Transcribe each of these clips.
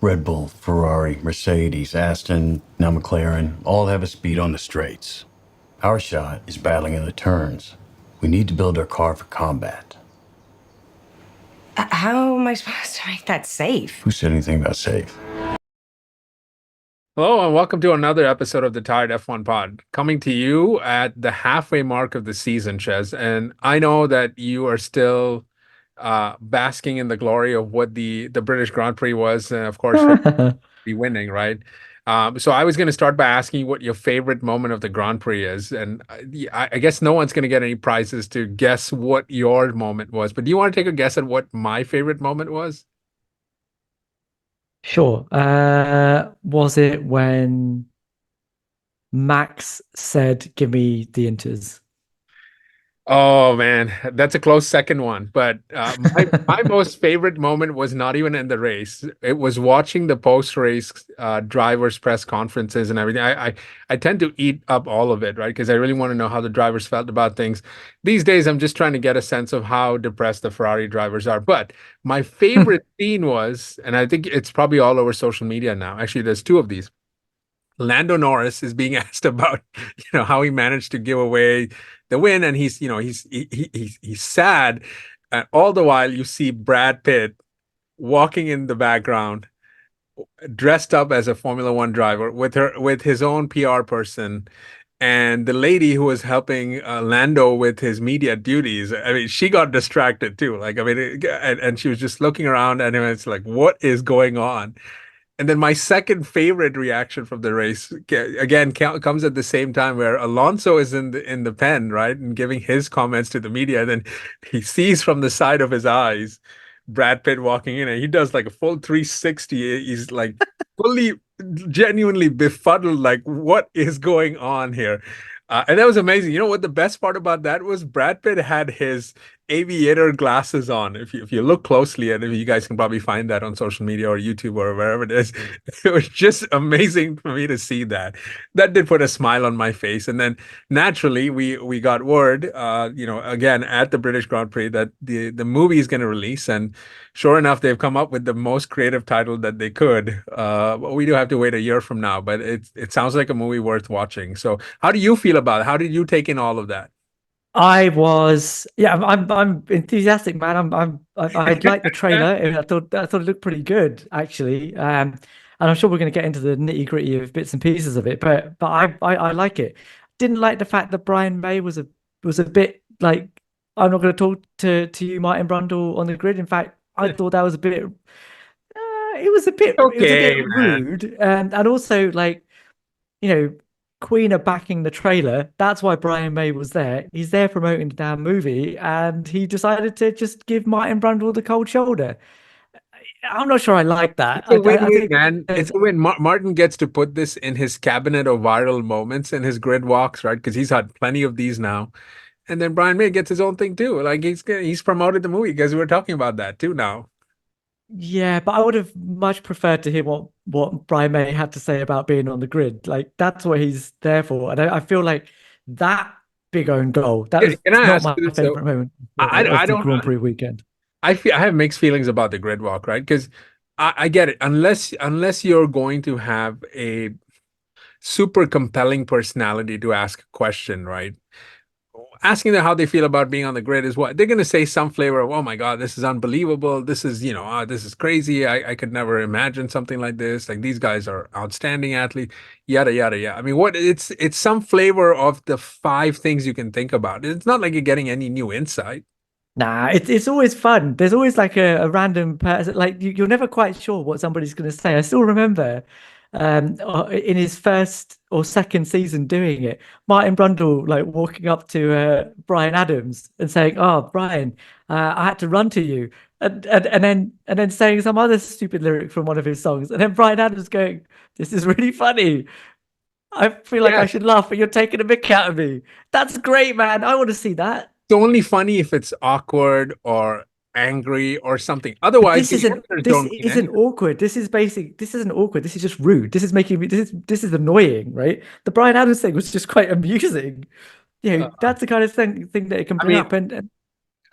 Red Bull, Ferrari, Mercedes, Aston, now McLaren, all have a speed on the straights. Our shot is battling in the turns. We need to build our car for combat. How am I supposed to make that safe? Who said anything about safe? Hello and welcome to another episode of the Tired F1 Pod, coming to you at the halfway mark of the season, Shez. And I know that you are still basking in the glory of what the British Grand Prix was, and of course, be winning, right? So I was going to start by asking you what your favorite moment of the Grand Prix is, and I guess no one's going to get any prizes to guess what your moment was. But do you want to take a guess at what my favorite moment was? Sure. Was it when Max said, "Give me the inters"? Oh man, that's a close second one. But my most favorite moment was not even in the race. It was watching the post-race drivers' press conferences and everything. I tend to eat up all of it, right? Because I really want to know how the drivers felt about things. These days, I'm just trying to get a sense of how depressed the Ferrari drivers are. But my favorite scene was, and I think it's probably all over social media now. Actually, there's two of these. Lando Norris is being asked about, how he managed to give away the win, and he's sad. All the while, you see Brad Pitt walking in the background, dressed up as a Formula One driver with his own PR person, and the lady who was helping Lando with his media duties. I mean, she got distracted too. Like, I mean, and she was just looking around, and it's like, what is going on? And then my second favorite reaction from the race again comes at the same time, where Alonso is in the pen, right, and giving his comments to the media. And then he sees from the side of his eyes Brad Pitt walking in, and he does like a full 360. He's like fully, genuinely befuddled, like what is going on here? And that was amazing. You know what the best part about that was? Brad Pitt had his aviator glasses on. If you look closely, and if you guys can probably find that on social media or YouTube or wherever it is, it was just amazing for me to see that. That did put a smile on my face. And then naturally, we got word, again at the British Grand Prix, that the movie is going to release, and sure enough, they've come up with the most creative title that they could. We do have to wait a year from now, but it sounds like a movie worth watching. So, how do you feel about it? How did you take in all of that? I'm enthusiastic, man. I liked the trailer. And I thought it looked pretty good, actually. And I'm sure we're going to get into the nitty-gritty of bits and pieces of it, but I like it. Didn't like the fact that Brian May was a bit like, I'm not going to talk to you, Martin Brundle, on the grid. In fact, I thought that was a bit. Okay, man. Rude, and also like, Queen are backing the trailer. That's why Brian May was there. He's there promoting the damn movie, and he decided to just give Martin Brundle the cold shoulder. I'm not sure I like that. It's a I win-win, think man. It's a win. Martin gets to put this in his cabinet of viral moments in his grid walks, right? Because he's had plenty of these now. And then Brian May gets his own thing too. Like he's promoted the movie, because we were talking about that too now. yeah, but I would have much preferred to hear what Brian May had to say about being on the grid. Like, that's what he's there for, and I feel like that big own goal, that was Can I not ask my you this? So favorite moment I of the don't. Grand Prix weekend. I have mixed feelings about the grid walk, right? Because I get it. Unless you're going to have a super compelling personality to ask a question, right? Asking them how they feel about being on the grid is what they're going to say. Some flavor of, oh my God, this is unbelievable. This is, this is crazy. I could never imagine something like this. Like, these guys are outstanding athletes, yada, yada, yada. I mean, it's some flavor of the five things you can think about. It's not like you're getting any new insight. Nah, it's always fun. There's always like a random person. Like, you're never quite sure what somebody's going to say. I still remember in his first or second season doing it, Martin Brundle like walking up to Brian Adams and saying, "Oh, Brian, I had to run to you," and then saying some other stupid lyric from one of his songs, and then Brian Adams going, "This is really funny. I feel like I Yes. should laugh, but you're taking a mick out of me." That's great, man. I want to see that. It's only funny if it's awkward or angry or something. But Otherwise, this the isn't answers this don't mean isn't anything. awkward. This isn't awkward. This is just rude. This is making me this is annoying, right? The Brian Adams thing was just quite amusing. Uh, That's the kind of thing that it can I bring mean, up. And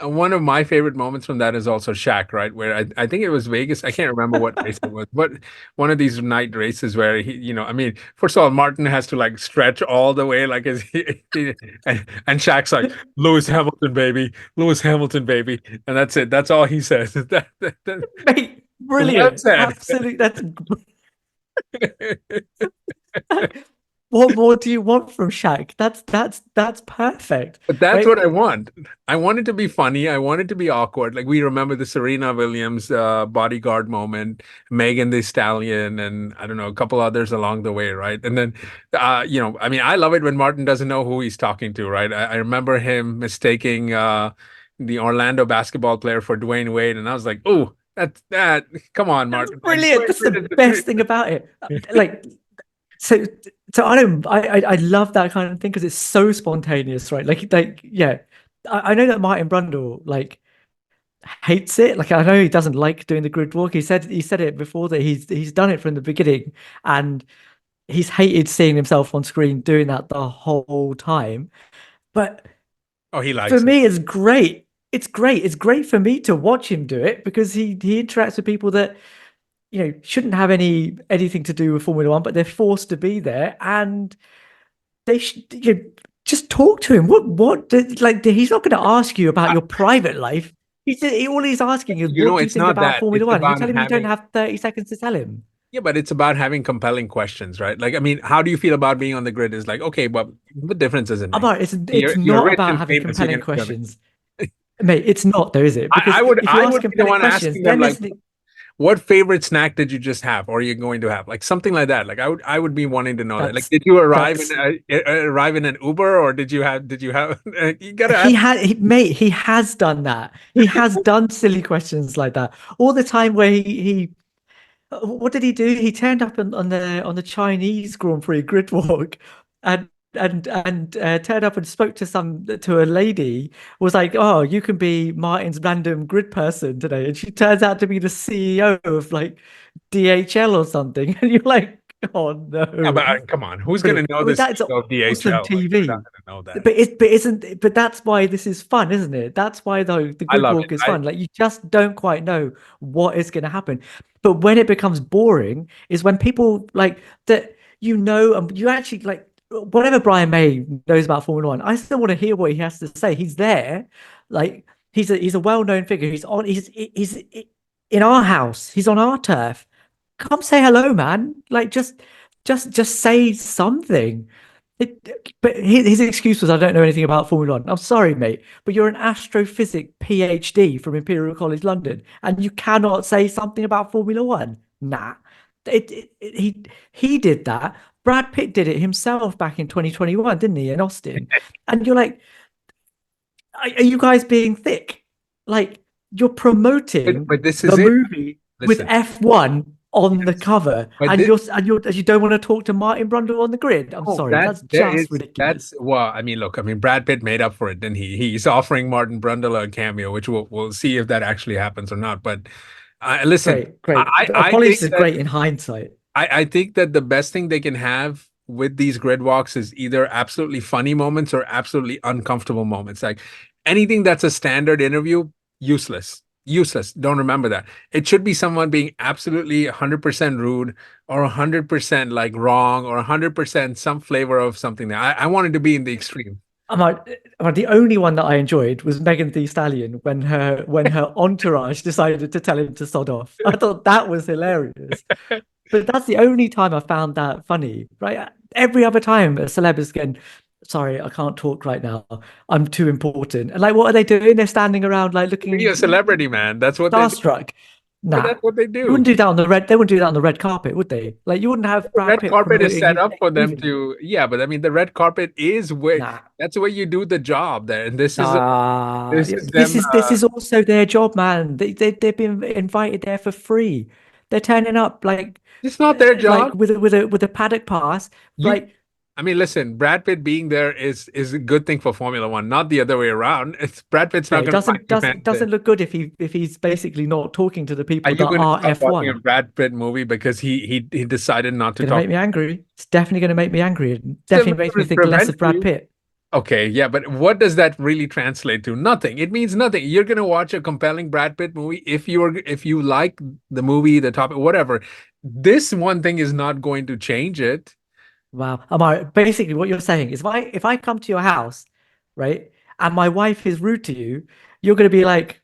one of my favorite moments from that is also Shaq, right? Where I think it was Vegas. I can't remember what race it was, but one of these night races where I mean, first of all, Martin has to like stretch all the way, like and Shaq's like, Lewis Hamilton, baby, Lewis Hamilton, baby. And that's it. That's all he says. Mate, Well brilliant. said. Absolutely. What more do you want from Shaq? That's perfect. But that's Right? what I want. I want it to be funny. I want it to be awkward. Like we remember the Serena Williams bodyguard moment, Megan the Stallion, and I don't know, a couple others along the way, right? And then, I mean, I love it when Martin doesn't know who he's talking to, right? I remember him mistaking the Orlando basketball player for Dwayne Wade, and I was like, oh, that. Come on, Martin. Brilliant. That's the best thing about it. Like, so I love that kind of thing because it's so spontaneous, right? Yeah. I know that Martin Brundle like hates it. Like I know he doesn't like doing the grid walk. He said it before that he's done it from the beginning, and he's hated seeing himself on screen doing that the whole time. But he likes for it. me, it's great. It's great. It's great for me to watch him do it because he interacts with people that shouldn't have anything to do with Formula One, but they're forced to be there, and they just talk to him. He's not going to ask you about your private life. All he's asking is, what do you think about Formula One? You tell him you don't have 30 seconds to tell him. Yeah, but it's about having compelling questions, right? Like, I mean, how do you feel about being on the grid? Is like, okay, but what difference does it make? Ammar, it's not about having compelling questions. Mate, it's not though, is it? Because I would if you ask be the compelling one questions, asking them then like, what favorite snack did you just have, or are you going to have, like something like that? Like, I would be wanting to know that. Like, did you arrive in an Uber, or did you have you gotta ask. Mate, he has done that. He has done silly questions like that all the time. Where he what did he do? He turned up on the Chinese Grand Prix gridwalk, and turned up and spoke to a lady. Was like, oh, you can be Martin's random grid person today, and she turns out to be the CEO of like DHL or something, and you're like, oh no. Yeah, but come on, who's going to know this That's of DHL? awesome TV. Like, know that. But that's why this is fun, isn't it? That's why the gridwalk is fun. Like you just don't quite know what is going to happen. But when it becomes boring is when people like that, you actually like whatever Brian May knows about Formula One. I still want to hear what he has to say. He's there, like he's a well-known figure. He's in our house. He's on our turf. Come say hello, man. Like just say something. But his excuse was, I don't know anything about Formula One. I'm sorry, mate, but you're an astrophysics PhD from Imperial College London, and you cannot say something about Formula One. Nah, he did that. Brad Pitt did it himself back in 2021, didn't he, in Austin? And you're like, are you guys being thick? Like you're promoting the movie with F1 on the cover, and you don't want to talk to Martin Brundle on the grid. I'm sorry, that's just ridiculous. I mean, look, I mean, Brad Pitt made up for it, didn't he? He's offering Martin Brundle a cameo, which we'll see if that actually happens or not. But listen, great. Apologies is great in hindsight. I think that the best thing they can have with these grid walks is either absolutely funny moments or absolutely uncomfortable moments. Like anything that's a standard interview, useless. Don't remember that. It should be someone being absolutely 100% rude or 100% like wrong or 100% some flavor of something. I wanted to be in the extreme. The only one that I enjoyed was Megan Thee Stallion when her entourage decided to tell him to sod off. I thought that was hilarious. But that's the only time I found that funny, right? Every other time a celeb is getting, sorry, I can't talk right now. I'm too important. And like, what are they doing? They're standing around like looking. You're a celebrity, man. That's what starstruck. Nah, that's what they do. They wouldn't do that on the red. They wouldn't do that on the red carpet, would they? Like, you wouldn't have Brad Pitt carpet is set up for them to. Yeah, but I mean, the red carpet is where that's where you do the job there, and this is also their job, man. They've been invited there for free. They're turning up like it's not their job, like with a paddock pass, I mean, listen, Brad Pitt being there is a good thing for Formula One, not the other way around. It's Brad Pitt's not going to doesn't look good if he's basically not talking to the people that are F1. Watching a Brad Pitt movie because he decided not to talk. Make me angry. It's definitely going to make me angry. It definitely makes me think less of Brad Pitt. Okay, yeah, but what does that really translate to? Nothing. It means nothing. You're gonna watch a compelling Brad Pitt movie if you like the movie, the topic, whatever. This one thing is not going to change it. Wow. Amar, basically what you're saying is if I come to your house, right, and my wife is rude to you, you're gonna be like,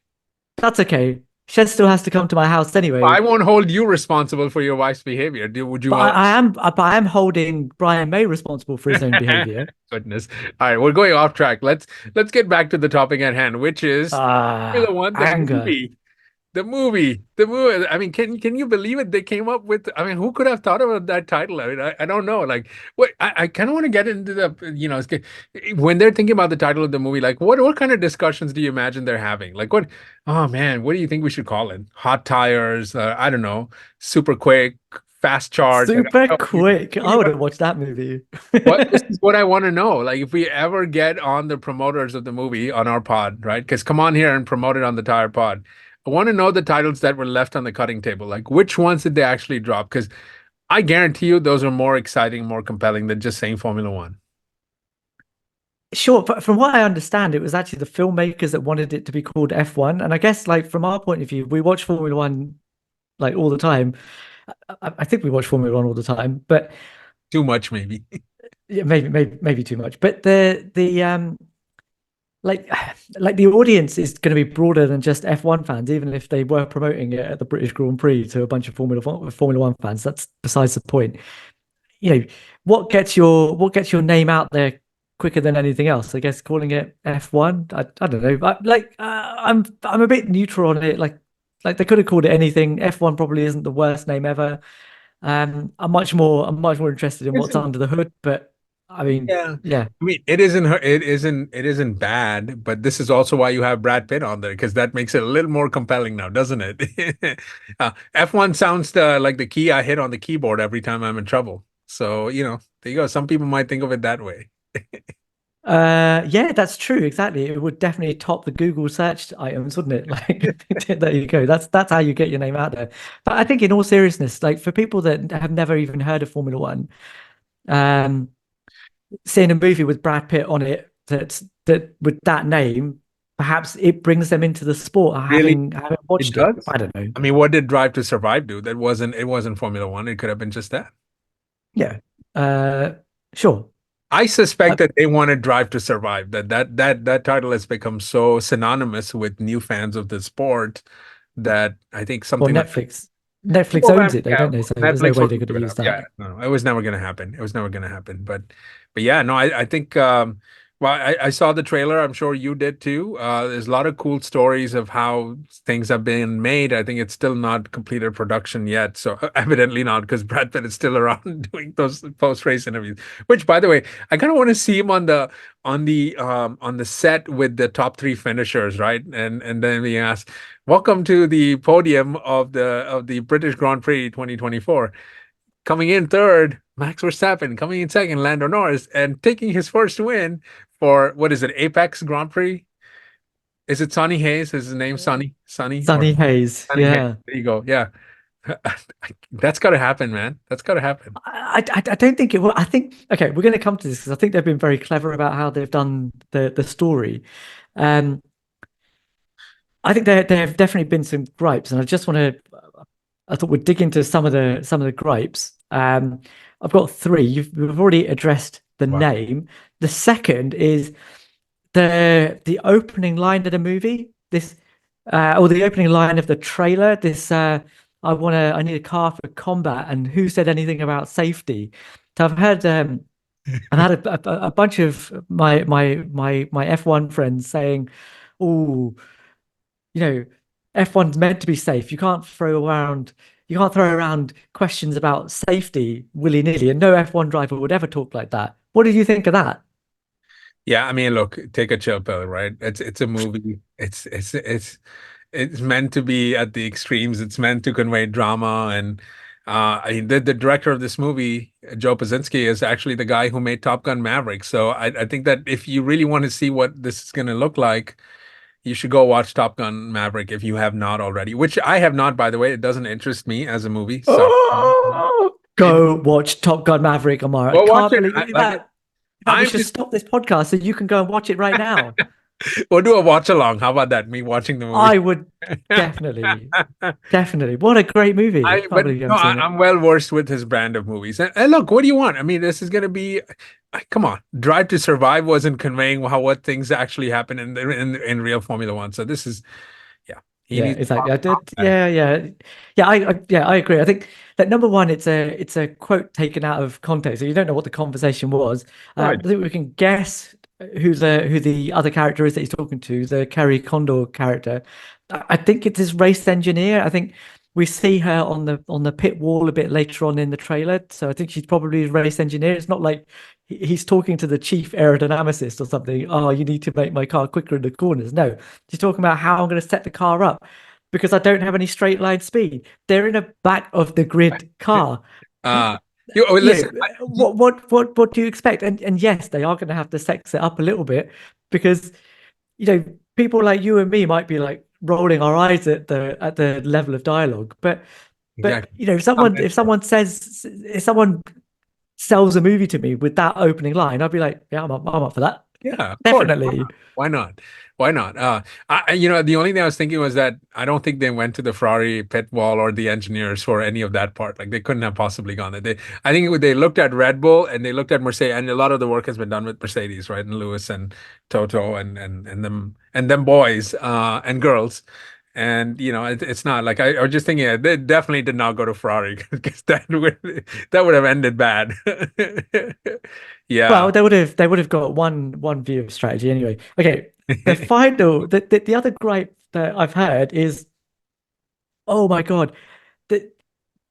that's okay. Shed still has to come to my house anyway. I won't hold you responsible for your wife's behavior. Would you But all? I am holding Brian May responsible for his own behavior. Goodness. All right, we're going off track. Let's get back to the topic at hand, which is Formula One, the Anger. movie. The movie. I mean, can you believe it? They came up with. I mean, who could have thought about that title? I mean, I don't know. Like, what I kind of want to get into when they're thinking about the title of the movie. Like, what kind of discussions do you imagine they're having? Like, what? Oh man, what do you think we should call it? Hot tires? I don't know. Super quick, fast charge. Like, Super I don't know. quick. I would have watched that movie. This is what I want to know. Like, if we ever get on the promoters of the movie on our pod, right? Because come on here and promote it on the Tire Pod. I want to know the titles that were left on the cutting table. Like, which ones did they actually drop? Because I guarantee you those are more exciting, more compelling than just saying Formula One. Sure, but from what I understand, it was actually the filmmakers that wanted it to be called F1. And I guess, like, from our point of view, we watch Formula One like all the time. I think we watch Formula One all the time, but Too much, maybe. yeah, maybe too much. But the like like the audience is going to be broader than just F1 fans, even if they were promoting it at the British Grand Prix to a bunch of Formula One fans. That's besides the point. You know, what gets your name out there quicker than anything else? I guess calling it F1. I don't know. I'm a bit neutral on it. Like they could have called it anything. F1 probably isn't the worst name ever. I'm much more interested in what's under the hood. But I mean, Yeah. yeah. I mean, it isn't bad, but this is also why you have Brad Pitt on there, because that makes it a little more compelling now, doesn't it? F1 sounds like the key I hit on the keyboard every time I'm in trouble. So, there you go. Some people might think of it that way. Yeah, that's true. Exactly. It would definitely top the Google search items, wouldn't it? Like, there you go. That's how you get your name out there. But I think in all seriousness, like for people that have never even heard of Formula One, um, seeing a movie with Brad Pitt on it that with that name, perhaps it brings them into the sport, Really? having It watched it. does? I don't know. I mean, what did Drive to Survive do? It wasn't Formula One. It could have been just that. Yeah. Sure. I suspect that they wanted Drive to Survive. That title has become so synonymous with new fans of the sport that I think Well, something like Netflix well, owns it, though, yeah, don't they? So there's no Netflix way will they're pick going to it use up. Yeah, that. no, it was never going to happen. It was never going to happen. But yeah, no, I think well, I saw the trailer. I'm sure you did too. There's a lot of cool stories of how things have been made. I think it's still not completed production yet, so evidently not, because Brad Pitt is still around doing those post-race interviews. Which, by the way, I kind of want to see him on the set with the top three finishers, right? And then we ask, "Welcome to the podium of the British Grand Prix 2024. Coming in third, Max Verstappen. Coming in second, Lando Norris, and taking his first win for what is it, Apex Grand Prix? Is it Sonny Hayes? Is his name Sonny or Sunny Hayes. Sonny Hayes? Yeah. There you go. Yeah, that's got to happen, man. That's got to happen. I don't think it will. I think okay, we're going to come to this because I think they've been very clever about how they've done the story. Um, I think there have definitely been some gripes, and I just want to. I thought we'd dig into some of the gripes. I've got three. We've already addressed the Wow. name. The second is the opening line of the movie. Or the opening line of the trailer. I need a car for combat, and who said anything about safety? So I've had a bunch of my F1 friends saying, "Oh, F1's meant to be safe. You can't throw around questions about safety willy-nilly, and no F1 driver would ever talk like that." What did you think of that? Yeah, I mean, look, take a chill pill, right? It's a movie. It's meant to be at the extremes. It's meant to convey drama, and I mean, the director of this movie, Joe Pazinski, is actually the guy who made Top Gun Maverick. So I think that if you really want to see what this is going to look like, you should go watch Top Gun Maverick if you have not already, which I have not, by the way. It doesn't interest me as a movie. So Oh, go watch Top Gun Maverick, Amara. I go watch can't it. believe that. No, we I'm should just stop this podcast so you can go and watch it right now. we'll do a watch along. How about that? Me watching the movie. I would definitely, definitely. What a great movie! I can't But believe you no, haven't seen it. I'm well versed with his brand of movies. And look, what do you want? I mean, this is going to be, come on, Drive to Survive wasn't conveying what things actually happen in real Formula One. So this is, yeah, he Yeah, needs to exactly. I pop did. that. Yeah. I agree. I think that number one, it's a quote taken out of context, so you don't know what the conversation was. I Right. think we can guess who the other character is that he's talking to, the Carrie Condor character. I think it's his race engineer. I think we see her on the pit wall a bit later on in the trailer, so I think she's probably his race engineer. It's not like he's talking to the chief aerodynamicist or something. Oh, you need to make my car quicker in the corners. No, she's talking about how I'm going to set the car up because I don't have any straight line speed. They're in a back of the grid car. Uh, listen, What do you expect? And yes, they are going to have to sex it up a little bit because people like you and me might be like rolling our eyes at the level of dialogue, but exactly. if someone sells a movie to me with that opening line, I'd be like, yeah, I'm up for that. Yeah, of course. Definitely. Why not? Why not? The only thing I was thinking was that I don't think they went to the Ferrari pit wall or the engineers for any of that part. Like they couldn't have possibly gone there. I think they looked at Red Bull and they looked at Mercedes, and a lot of the work has been done with Mercedes, right? And Lewis and Toto and them boys and girls. And it's not like I was just thinking they definitely did not go to Ferrari because that would have ended bad. Yeah. Well, they would have got one view of strategy anyway. Okay, the other gripe that I've heard is, oh my God, the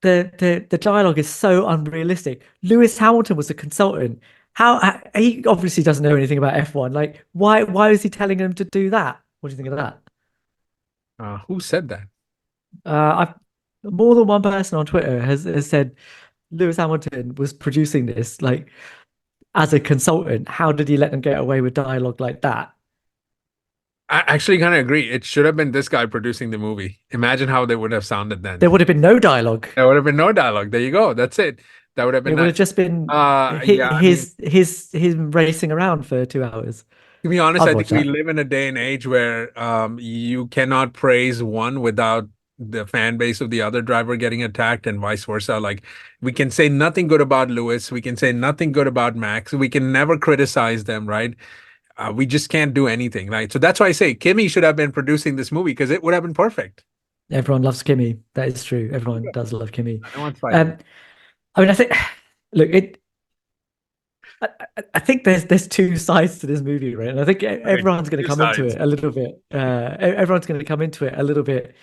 the dialogue is so unrealistic. Lewis Hamilton was a consultant. How he obviously doesn't know anything about F1. Like, why is he telling him to do that? What do you think of that? Who said that? I've more than one person on Twitter has said Lewis Hamilton was producing this like as a consultant. How did he let them get away with dialogue like that? I actually kind of agree. It should have been this guy producing the movie. Imagine how they would have sounded then. There would have been no dialogue. There would have been no dialogue. There you go. That's it. That would have It been would have nice. just been Yeah, I mean, his racing around for 2 hours. to be honest, I'd I watch think we that. live in a day and age where you cannot praise one without the fan base of the other driver getting attacked and vice versa. Like we can say nothing good about Lewis. We can say nothing good about Max. We can never criticize them, right? We just can't do anything, right? So that's why I say Kimmy should have been producing this movie because it would have been perfect. Everyone loves Kimmy. That is true. Everyone does love Kimmy. No one's fighting. I mean, I think, look, I think there's two sides to this movie, right? And I think everyone's going to Two come into sides. it a little bit. Everyone's going to come into it a little bit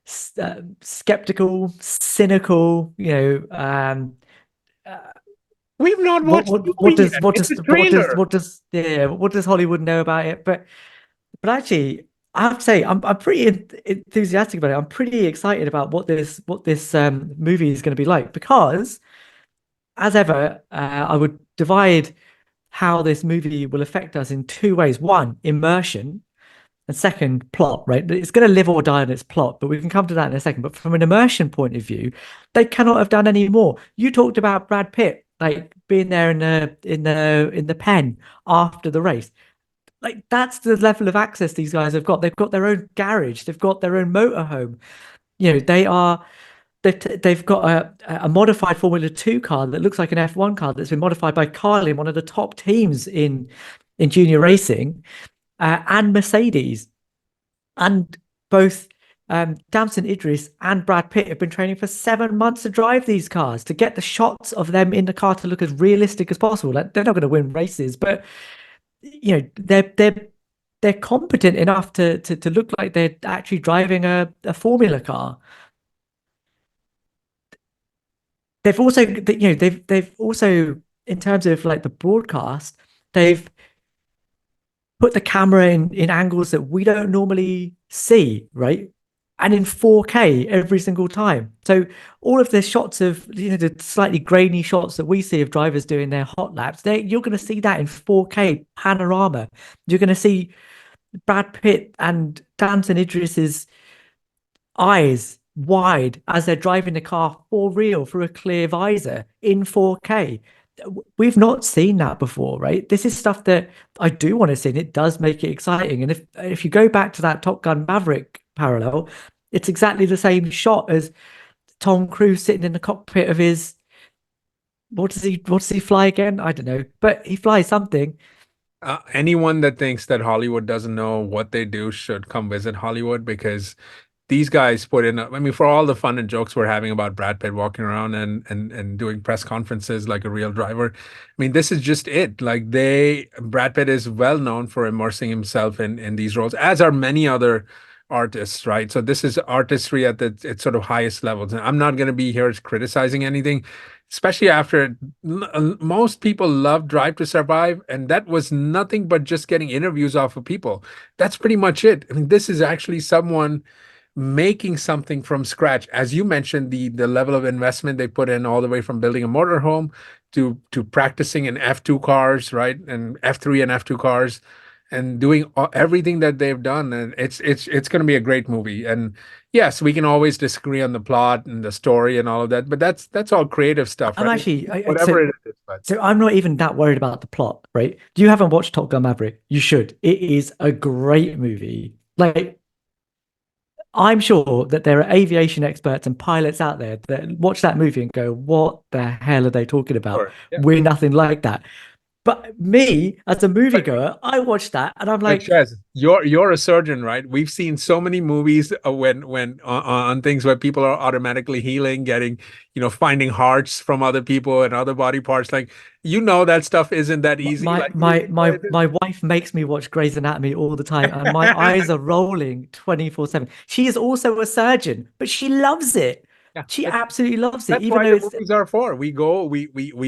skeptical, cynical. We've not What watched what the what movie does yet. what It's does a what does trailer. what does yeah what does Hollywood know about it? But actually, I have to say I'm pretty enthusiastic about it. I'm pretty excited about what this movie is going to be like because, as ever, I would divide how this movie will affect us in two ways. One, immersion, and second, plot, right? It's going to live or die on its plot, but we can come to that in a second. But from an immersion point of view, they cannot have done any more. You talked about Brad Pitt, like being there in the pen after the race. Like that's the level of access these guys have got. They've got their own garage, they've got their own motorhome. They've got a modified Formula 2 car that looks like an F1 car that's been modified by Carlin, one of the top teams in junior racing, and Mercedes. And both Damson Idris and Brad Pitt have been training for 7 months to drive these cars to get the shots of them in the car to look as realistic as possible. Like, they're not going to win races, but they're competent enough to look like they're actually driving a formula car. They've also in terms of like the broadcast, they've put the camera in angles that we don't normally see, right? And in 4K every single time. So all of the shots of the slightly grainy shots that we see of drivers doing their hot laps, you're going to see that in 4K panorama. You're going to see Brad Pitt and Damson Idris's eyes wide as they're driving the car for real through a clear visor in 4K. we've not seen that before, right? This is stuff that I do want to see, and it does make it exciting. And if you go back to that Top Gun Maverick parallel, it's exactly the same shot as Tom Cruise sitting in the cockpit of his, what does he fly again? I don't know, but he flies something. Anyone that thinks that Hollywood doesn't know what they do should come visit Hollywood, because these guys put in, I mean, for all the fun and jokes we're having about Brad Pitt walking around and doing press conferences like a real driver. I mean, this is just it. Like Brad Pitt is well known for immersing himself in these roles, as are many other artists, right? So this is artistry at its sort of highest levels. And I'm not going to be here criticizing anything, especially after most people love Drive to Survive, and that was nothing but just getting interviews off of people. That's pretty much it. I mean, this is actually someone making something from scratch. As you mentioned, the level of investment they put in, all the way from building a motorhome to practicing in F2 cars, right? And F3 and F2 cars, and doing everything that they've done. And it's going to be a great movie. And yes, we can always disagree on the plot and the story and all of that, but that's all creative stuff, I'm right? actually Whatever it is. But so I'm not even that worried about the plot, right? You haven't watched Top Gun Maverick. You should. It is a great movie. Like, I'm sure that there are aviation experts and pilots out there that watch that movie and go, what the hell are they talking about? sure, yeah. We're nothing like that. But me, as a moviegoer, I watched that and I'm But like, Shez, you're a surgeon, right? We've seen so many movies when on things where people are automatically healing, getting, finding hearts from other people and other body parts. Like, that stuff isn't that easy. my Like, my my my wife makes me watch Grey's Anatomy all the time, and my eyes are rolling 24/7. She is also a surgeon, but she loves it. yeah, She absolutely loves it, that's even why though the movies are for. We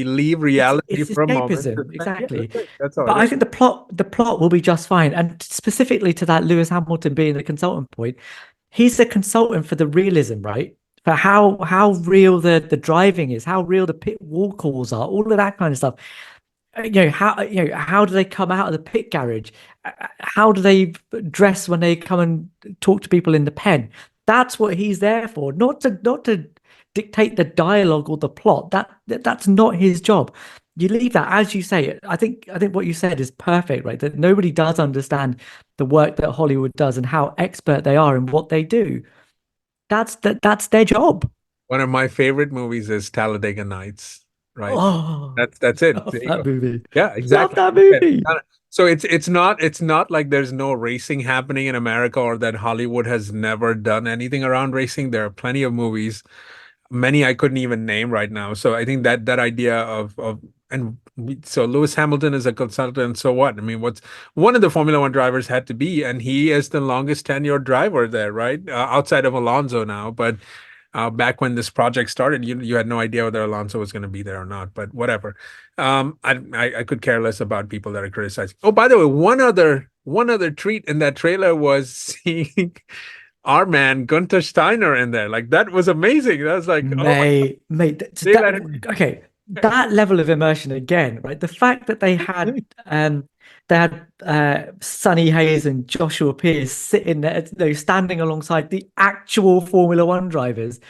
leave reality it's for a moment to escapism, spend. Yeah, exactly. that's it. That's all But it I is. think the plot will be just fine. And specifically to that Lewis Hamilton being the consultant point, he's the consultant for the realism, right? For how real the driving is, how real the pit wall calls are, all of that kind of stuff. How do they come out of the pit garage? How do they dress when they come and talk to people in the pen? That's what he's there for, not to dictate the dialogue or the plot. That's not his job. You leave that, as you say. I think what you said is perfect, right? That nobody does understand the work that Hollywood does and how expert they are in what they do. That's their job. One of my favorite movies is Talladega Nights, right? Oh, That's it. love There you that go. movie. Yeah, Love exactly. that Okay. movie. So it's not like there's no racing happening in America, or that Hollywood has never done anything around racing. There are plenty of movies, many I couldn't even name right now. So I think that idea of so Lewis Hamilton is a consultant. So what? I mean, what's one of the Formula One drivers had to be, and he is the longest tenured driver there, right? Outside of Alonso now, but back when this project started, you had no idea whether Alonso was going to be there or not. But whatever. I could care less about people that are criticizing. Oh, by the way, one other treat in that trailer was seeing our man Gunther Steiner in there. Like, that was amazing. That was like, oh my, Mate, they let him. okay, that level of immersion again, right? The fact that they had Sonny Hayes and Joshua Pierce sitting there, standing alongside the actual Formula One drivers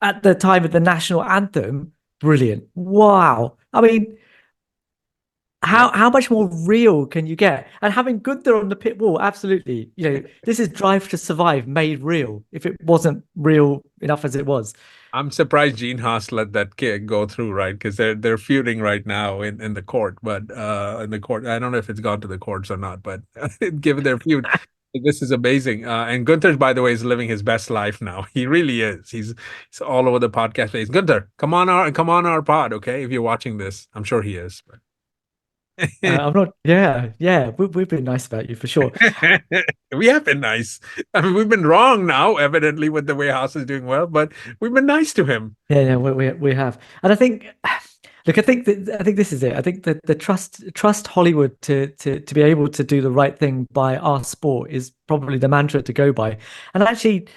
at the time of the national anthem, brilliant. Wow. I mean, how much more real can you get? And having Gunther on the pit wall, absolutely. This is Drive to Survive made real. If it wasn't real enough as it was. I'm surprised Gene Haas let that kid go through, right? Because they're feuding right now in the court, but in the court, I don't know if it's gone to the courts or not, but given their feud, this is amazing. And Gunther, by the way, is living his best life now. He really is. He's all over the podcast place. Gunther, come on our pod, okay? If you're watching this, I'm sure he is. But I'm not. Yeah. We've been nice about you for sure. we have been nice. I mean, we've been wrong now, evidently, with the way Haas is doing well, but we've been nice to him. Yeah. We have, and I think, look, I think this is it. I think that the trust Hollywood to be able to do the right thing by our sport is probably the mantra to go by. And actually,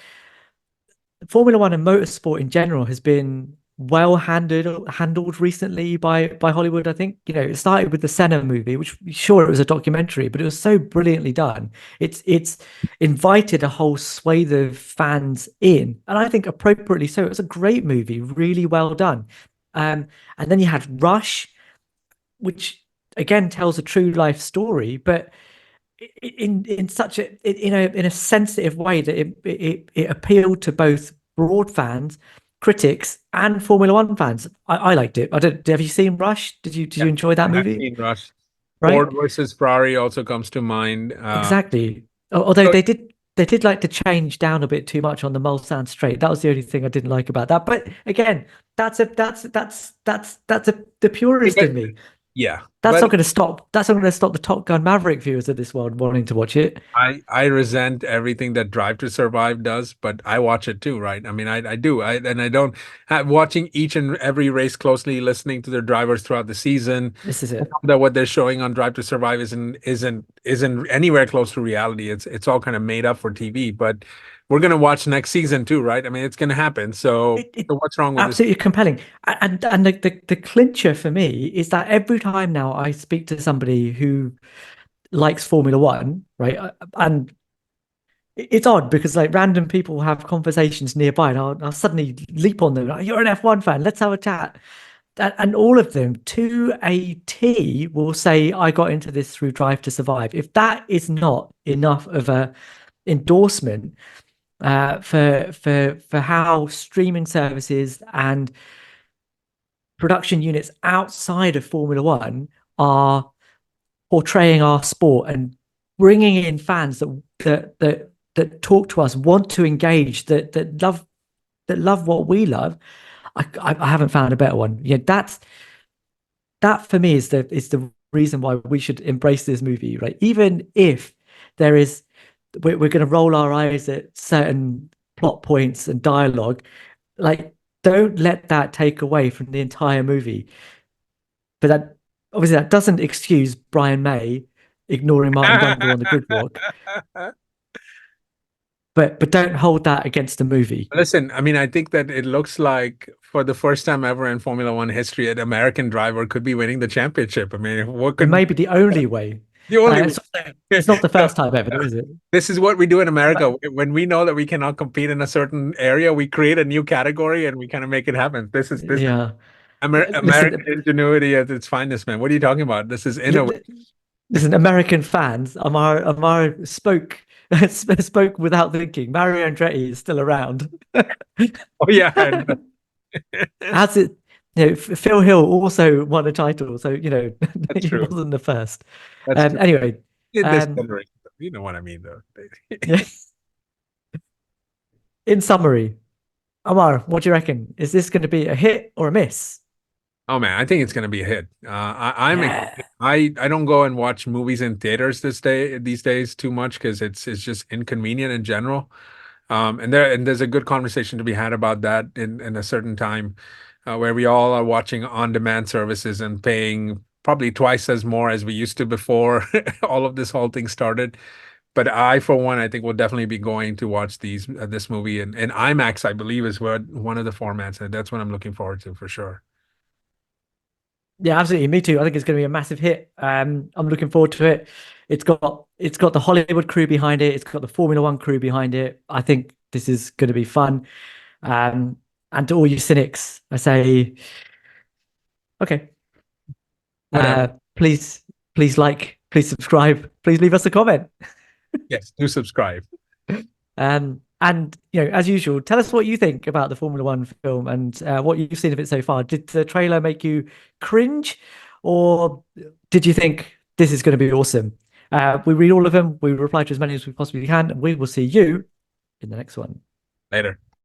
Formula One and motorsport in general has been well handled recently by Hollywood. I think it started with the Senna movie, which, sure, it was a documentary, but it was so brilliantly done. It's invited a whole swathe of fans in, and I think appropriately so. It was a great movie, really well done. And then you had Rush, which again tells a true life story, but in such a sensitive way that it appealed to both broad fans, critics, and Formula One fans. I liked it. I don't. Have you seen Rush? Did you enjoy that I have movie? seen Rush. Right? Ford versus Ferrari also comes to mind. Exactly. Although So- they did like to change down a bit too much on the Mulsanne straight. That was the only thing I didn't like about that. But again, that's the purist in me. yeah, That's but not going to stop. That's not going to stop the Top Gun Maverick viewers of this world wanting to watch it. I resent everything that Drive to Survive does, but I watch it too, right? I mean, I do. I don't watching each and every race closely, listening to their drivers throughout the season. This is it. That what they're showing on Drive to Survive isn't anywhere close to reality. It's all kind of made up for TV, but we're gonna watch next season too, right? I mean, it's gonna happen. So, so what's wrong with this? Absolutely compelling. And the clincher for me is that every time now I speak to somebody who likes Formula One, right? And it's odd because like random people have conversations nearby, and I'll suddenly leap on them. You're an F1 fan. Let's have a chat. And all of them to a T will say, I got into this through Drive to Survive. If that is not enough of a endorsement for how streaming services and production units outside of Formula One are portraying our sport and bringing in fans that talk to us, want to engage, that love what we love. I haven't found a better one. Yeah, that for me is the reason why we should embrace this movie, right? Even if we're going to roll our eyes at certain plot points and dialogue, like don't let that take away from the entire movie. But that obviously that doesn't excuse Brian May ignoring Martin Brundle on the gridwalk. But don't hold that against the movie. Listen, I mean, I think that it looks like for the first time ever in Formula One history, an American driver could be winning the championship. I mean, what It could may be the only way. the only It's not the first time ever, is it? This is what we do in America. When we know that we cannot compete in a certain area, we create a new category and we kind of make it happen. This Yeah. American ingenuity at its finest, man. What are you talking about? This is innovative. Listen, American fans, Ammar spoke without thinking. Mario Andretti is still around. Oh yeah. As it, Phil Hill also won a title, so That's he true. wasn't the first. That's true. Anyway, In this generation, you know what I mean, though. yeah. In summary, Ammar, what do you reckon? Is this going to be a hit or a miss? Oh man, I think it's gonna be a hit. I don't go and watch movies in theaters these days too much because it's just inconvenient in general. And there's a good conversation to be had about that in a certain time where we all are watching on-demand services and paying probably twice as more as we used to before all of this whole thing started. But I, for one, I think will definitely be going to watch this movie in IMAX, I believe, is one of the formats, and that's what I'm looking forward to for sure. Yeah, absolutely. Me too. I think it's going to be a massive hit. I'm looking forward to it. It's got the Hollywood crew behind it. It's got the Formula One crew behind it. I think this is going to be fun. And to all you cynics, I say, okay, please like, please subscribe, please leave us a comment. Yes, do subscribe. And as usual, tell us what you think about the Formula One film and what you've seen of it so far. Did the trailer make you cringe, or did you think this is going to be awesome? We read all of them. We reply to as many as we possibly can, and we will see you in the next one. Later.